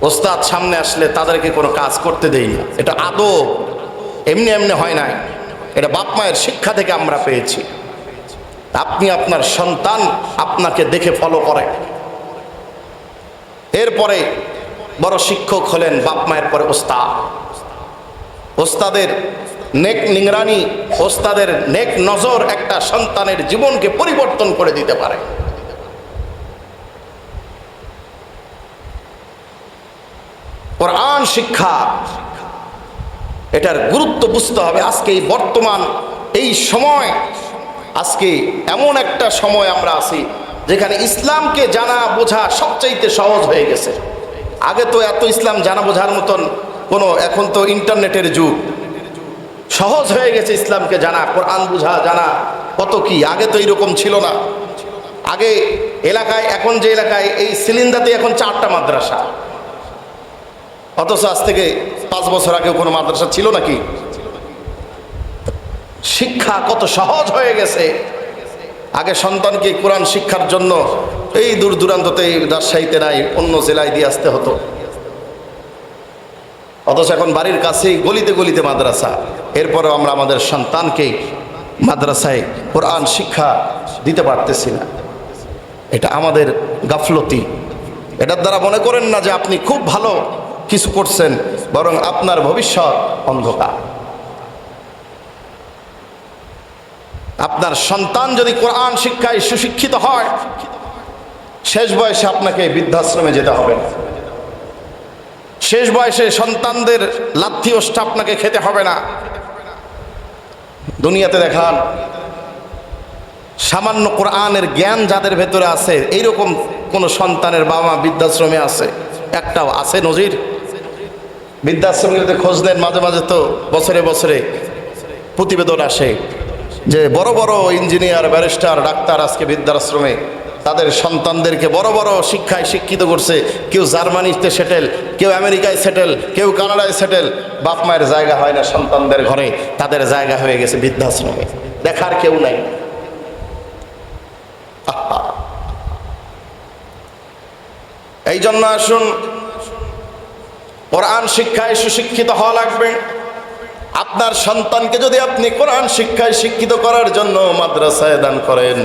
ওস্তাদ সামনে আসলে তাদেরকে কোনো কাজ করতে দেই না। এটা আদৌ এমনি এমনি হয় নাই, এটা বাপ মায়ের শিক্ষা থেকে আমরা পেয়েছি। আপনি আপনার সন্তান আপনাকে দেখে ফলো করে। এরপরে বড় শিক্ষক হলেন বাপ মায়ের পরে ওস্তাদ। ওস্তাদের নেক নিংরানি, ওস্তাদের নেক নজর একটা সন্তানের জীবনকে পরিবর্তন করে দিতে পারে। কোরআন শিক্ষা, এটার গুরুত্ব বুঝতে হবে। আজকে এই বর্তমান এই সময়, আজকে এমন একটা সময় আমরা আছি যেখানে ইসলামকে জানা বোঝা সবচাইতে সহজ হয়ে গেছে। আগে তো এত ইসলাম জানা বোঝার মতন কোনো, এখন তো ইন্টারনেটের যুগ, সহজ হয়ে গেছে ইসলামকে জানা, কোরআন বোঝা জানা কত কি। আগে তো এইরকম ছিল না। আগে এলাকায়, এখন যে এলাকায় এই সিলিন্দাতে এখন 4টা মাদ্রাসা, অথচ আজ থেকে 5 বছর আগে কোনো মাদ্রাসা ছিল নাকি? শিক্ষা কত সহজ হয়ে গেছে। আগে সন্তানকে কোরআন শিক্ষার জন্য এই দূর দূরান্ততে, রাজশাহীতে নাই, অন্য জেলায় দিয়ে আসতে হতো। অথচ এখন বাড়ির কাছেই গলিতে গলিতে মাদ্রাসা, এরপরেও আমরা আমাদের সন্তানকে মাদ্রাসায় কোরআন শিক্ষা দিতে পারতেছি না। এটা আমাদের গাফলতি। এটার দ্বারা মনে করেন না যে আপনি খুব ভালো কিছু করছেন, বরং আপনার ভবিষ্যৎ অন্ধকার। আপনার সন্তান যদি কোরআন শিক্ষায় সুশিক্ষিত হয়, শেষ বয়সে আপনাকে বৃদ্ধাশ্রমে যেতে হবে না, শেষ বয়সে সন্তানদের লাথি ওষ্টা আপনাকে খেতে হবে না। দুনিয়াতে দেখান সামান্য কোরআনের জ্ঞান যাদের ভেতরে আছে, এইরকম কোন সন্তানের বাবা মা বৃদ্ধাশ্রমে আছে? একটাও আছে নজির? বৃদ্ধাশ্রমগুলোতে খোঁজ নেন, মাঝে মাঝে তো বছরে বছরে প্রতিবেদন আসে যে বড় বড় ইঞ্জিনিয়ার, ব্যারিস্টার, ডাক্তার আজকে বৃদ্ধাশ্রমে তাদের সন্তানদেরকে বড় বড় শিক্ষায় শিক্ষিত করছে। কেউ জার্মানিতে সেটেল, কেউ আমেরিকায় সেটেল, কেউ কানাডায় সেটেল। বাপ মায়ের জায়গা হয় না সন্তানদের ঘরে, তাদের জায়গা হয়ে গেছে বৃদ্ধাশ্রমে। দেখার কেউ নাই। এই জন্য আসুন, কোরআন শিক্ষায় সুশিক্ষিত হওয়া লাগবে। আপনার সন্তানকে যদি আপনি কোরআন শিক্ষায় শিক্ষিত করার জন্য মাদ্রাসায় দান করেন,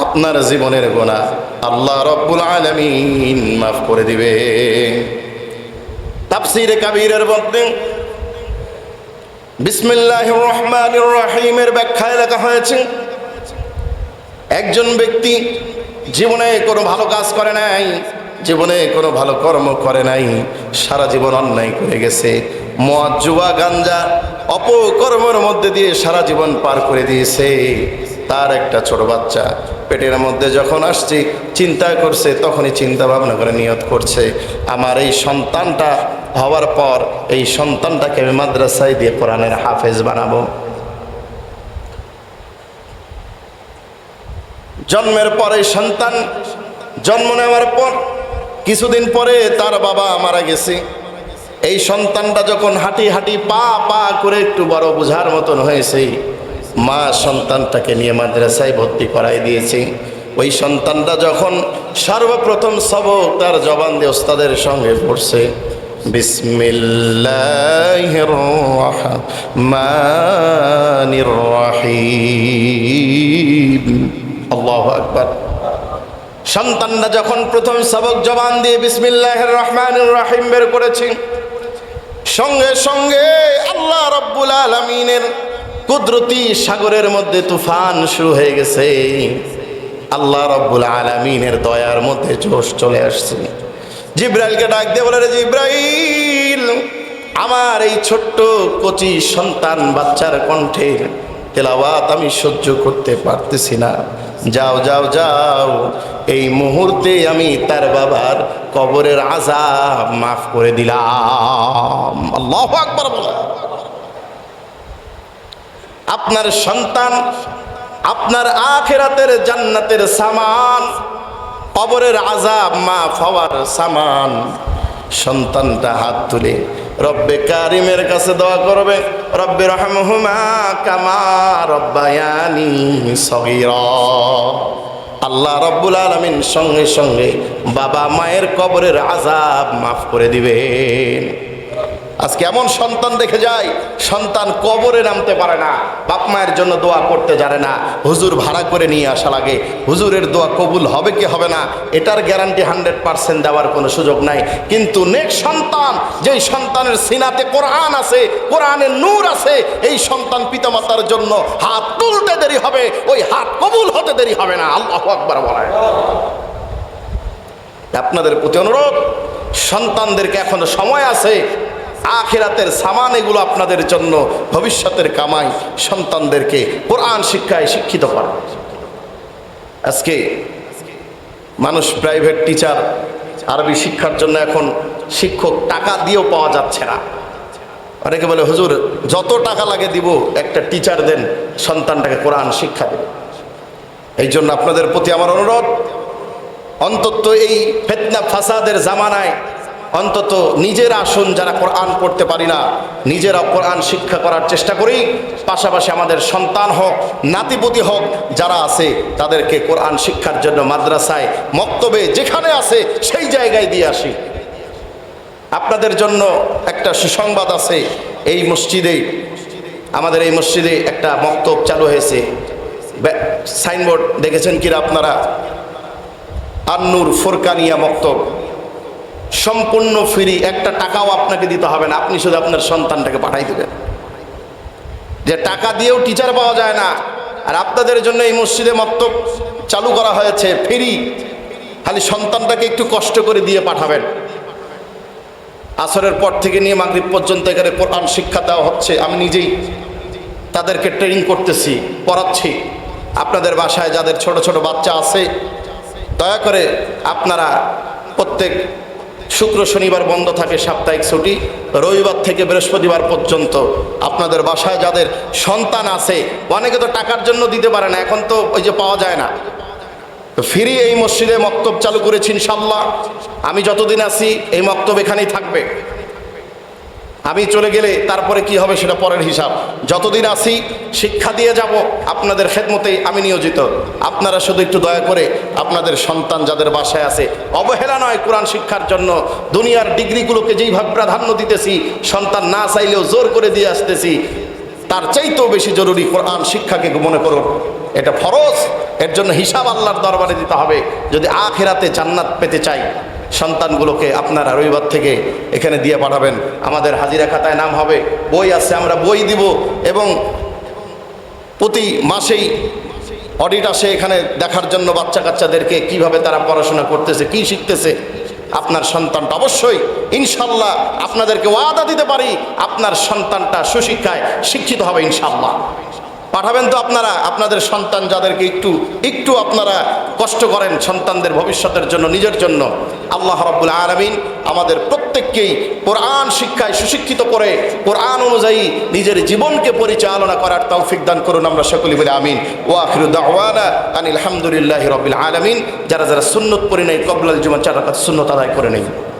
আপনার জীবনের গুনাহ আল্লাহ রাব্বুল আলামিন মাফ করে দিবে। তাফসীরে কাবীরের মধ্যে বিসমিল্লাহির রহমানির রহিমের ব্যাখ্যায় লেখা হয়েছে, একজন ব্যক্তি জীবনে কোনো ভালো কাজ করে নাই, জীবনে কোনো ভালো কর্ম করে নাই, সারা জীবন অন্যায় করে গেছে, মদ, জুয়া, গাঞ্জা, অপকর্মের মধ্যে দিয়ে সারা জীবন পার করে দিয়েছে। তার একটা ছোট বাচ্চা পেটের মধ্যে যখন আসছে, চিন্তা করছে, তখনই চিন্তা ভাবনা করে নিয়ত করছে, আমার এই সন্তানটা হওয়ার পর এই সন্তানটাকে আমি মাদ্রাসায় দিয়ে কোরআনের হাফেজ বানাবো। জন্মের পরে সন্তান জন্ম নেওয়ার পর কিছুদিন পরে তার বাবা মারা গেছে। এই সন্তানটা যখন হাঁটি হাঁটি পা পা করে একটু বড় বোঝার মতন হয়েছে, মা সন্তানটাকে নিয়ে মাদ্রাসায় ভর্তি করাই দিয়েছে। ওই সন্তানটা যখন সর্বপ্রথম সবক তার জবান দিয়ে ওস্তাদের সঙ্গে পড়ছে, বিসমিল্লাহির রহমানির রহিম, আল্লাহু আকবার। সন্তানরা যখন প্রথম সবক জবান দিয়ে বিসমিল্লাহির রহমানির রহিম বের করেছে, সঙ্গে সঙ্গে আল্লাহ রাব্বুল আলামিনের কুদরতি সাগরের মধ্যে তুফান শুরু হয়ে গেছে। আল্লাহ রাব্বুল আলামিনের দয়ার মধ্যে জোশ চলে আসছে। জিব্রাইলকে ডাক দিয়ে বলে, রে জিব্রাইল, আমার এই ছোট্ট কচি সন্তান বাচ্চার কণ্ঠে তেলাওয়াত আমি সহ্য করতে পারতেছি না, যাও যাও যাও, এই মুহূর্তে আমি তার বাবার কবরের আযাব মাফ করে দিলাম। আল্লাহু আকবার বলে। আপনার সন্তান আপনার আখিরাতের জান্নাতের সামান, কবরের আযাব মাফ হওয়ার সামান। সন্তানটা হাত তুলে রব্বে কারিমের কাছে দোয়া করবে, রব্বে রহমহুমা কামা রব্বায়ানি সগীরা। আল্লাহ রাব্বুল আলামিন সঙ্গে সঙ্গে বাবা মায়ের কবরের আযাব মাফ করে দিবেন। আজকে এমন সন্তান দেখে যায়, সন্তান কবরে নামতে পারে না, বাপ মায়ের জন্য দোয়া করতে জানে না, হুজুর ভাড়া করে নিয়ে আসা লাগে। হুজুরের দোয়া কবুল হবে কি হবে না এটার গ্যারান্টি 100% দেওয়ার কোনো সুযোগ নাই। কিন্তু নেক্সট সন্তান, যেই সন্তানের সিনাতে কোরআন আছে, কোরআনের নূর আছে, এই সন্তান পিতামাতার জন্য হাত তুলতে দেরি হবে, ওই হাত কবুল হতে দেরি হবে না। আল্লাহু আকবার বলে। আপনাদের প্রতি অনুরোধ, সন্তানদেরকে এখনো সময় আছে, আখিরাতের সামান এগুলো আপনাদের জন্য ভবিষ্যতের কামাই। সন্তানদেরকে কোরআন শিক্ষায় শিক্ষিত করা। আজকে মানুষ প্রাইভেট টিচার, আরবি শিক্ষার জন্য এখন শিক্ষক টাকা দিয়েও পাওয়া যাচ্ছে না। অনেকে বলে, হুজুর যত টাকা লাগে দিব, একটা টিচার দেন, সন্তানটাকে কোরআন শিক্ষা দেন। এই জন্য আপনাদের প্রতি আমার অনুরোধ, অন্তত এই ফিতনা ফাসাদের জামানায় অন্তত নিজেরা আসুন, যারা কোরআন পড়তে পারি না, নিজেরা কোরআন শিক্ষা করার চেষ্টা করি। পাশাপাশি আমাদের সন্তান হোক, নাতিপুতি হোক, যারা আছে তাদেরকে কোরআন শিক্ষার জন্য মাদ্রাসায়, মক্তবে যেখানে আছে সেই জায়গায় দিয়ে আসি। আপনাদের জন্য একটা সুসংবাদ আছে, এই মসজিদে, আমাদের এই মসজিদে একটা মক্তব চালু হয়েছে। সাইনবোর্ড দেখেছেন কিনা আপনারা? আন্নুর ফুরকানিয়া মক্তব, সম্পূর্ণ ফ্রি, একটা টাকাও আপনাকে দিতে হবে না, আপনি শুধু আপনার সন্তানটাকে পাঠাই দেবেন। যে টাকা দিয়েও টিচার পাওয়া যায় না, আর আপনাদের জন্য এই মসজিদে মক্তব চালু করা হয়েছে ফ্রি, খালি সন্তানটাকে একটু কষ্ট করে দিয়ে পাঠাবেন। আসরের পর থেকে নিয়ে মাগরিব পর্যন্ত এখানে কোরআন শিক্ষা দেওয়া হচ্ছে, আমি নিজেই তাদেরকে ট্রেনিং করতেছি, পড়াচ্ছি। আপনাদের বাসায় যাদের ছোট ছোট বাচ্চা আছে, দয়া করে আপনারা প্রত্যেক শুক্র শনিবার বন্ধ থাকে, সাপ্তাহিক ছুটি, রবিবার থেকে বৃহস্পতিবার পর্যন্ত আপনাদের বাসায় যাদের সন্তান আছে, অনেকে তো টাকার জন্য দিতে পারে না, এখন তো ওই যে পাওয়া যায় না, তো ফ্রি এই মসজিদে মক্তব চালু করেছি ইনশাল্লাহ। আমি যতদিন আছি এই মক্তব এখানেই থাকবে। আমি চলে গেলে তারপরে কি হবে সেটা পরের হিসাব। যতদিন আছি শিক্ষা দিয়ে যাব, আপনাদের খেদমতেই আমি নিয়োজিত। আপনারা শুধু একটু দয়া করে আপনাদের সন্তান যাদের বাসায় আছে, অবহেলা নয়, কোরআন শিক্ষার জন্য দুনিয়ার ডিগ্রিগুলোকে যেইভাবে প্রাধান্য দিতেছি, সন্তান না চাইলেও জোর করে দিয়ে আসতেছি, তার চাইতেও বেশি জরুরি কোরআন শিক্ষাকে মনে করুন, এটা ফরজ। এর জন্য হিসাব আল্লাহর দরবারে দিতে হবে। যদি আখিরাতে জান্নাত পেতে চাই, সন্তানগুলোকে আপনারা রবিবার থেকে এখানে দিয়ে পাঠাবেন। আমাদের হাজিরা খাতায় নাম হবে, বই আছে, আমরা বই দিব, এবং প্রতি মাসেই অডিট আসে এখানে দেখার জন্য বাচ্চা কাচ্চাদেরকে কিভাবে তারা পড়াশোনা করতেছে, কি শিখতেছে। আপনার সন্তানটা অবশ্যই ইনশাল্লাহ, আপনাদেরকে ওয়াদা দিতে পারি, আপনার সন্তানটা সুশিক্ষায় শিক্ষিত হবে ইনশাল্লাহ। পাঠাবেন তো আপনারা আপনাদের সন্তান যাদেরকে একটু আপনারা কষ্ট করেন সন্তানদের ভবিষ্যতের জন্য, নিজের জন্য। আল্লাহ রাব্বুল আলামিন আমাদের প্রত্যেককেই কোরআন শিক্ষায় সুশিক্ষিত করে কোরআন অনুযায়ী নিজের জীবনকে পরিচালনা করার তৌফিক দান করুন, আমরা সকলে বলি আমিন। ওয়া আখিরু দাওয়ানা আনিল হামদুলিল্লাহি রাব্বিল আলামিন। যারা যারা সুন্নত পড়ে নেই, কবলাল জুমা 4 রাকাত সুন্নত আদায় করে নেই।